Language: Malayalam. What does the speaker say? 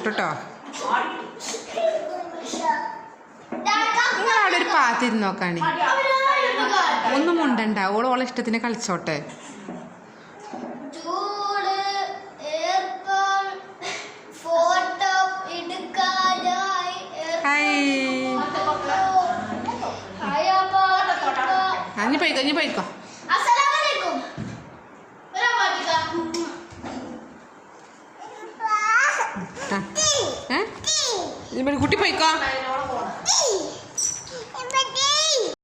കേട്ടോ. നിങ്ങളവിടെ ഒരു പാത്തിരുന്ന് നോക്കാണേ. ഒന്നും മുണ്ടണ്ട, ഓളോളെ ഇഷ്ടത്തിന് കളിച്ചോട്ടെ. നീ പോയിക്കോ, നീ പോയിക്കോ. കുട്ടി പോയിക്കോ.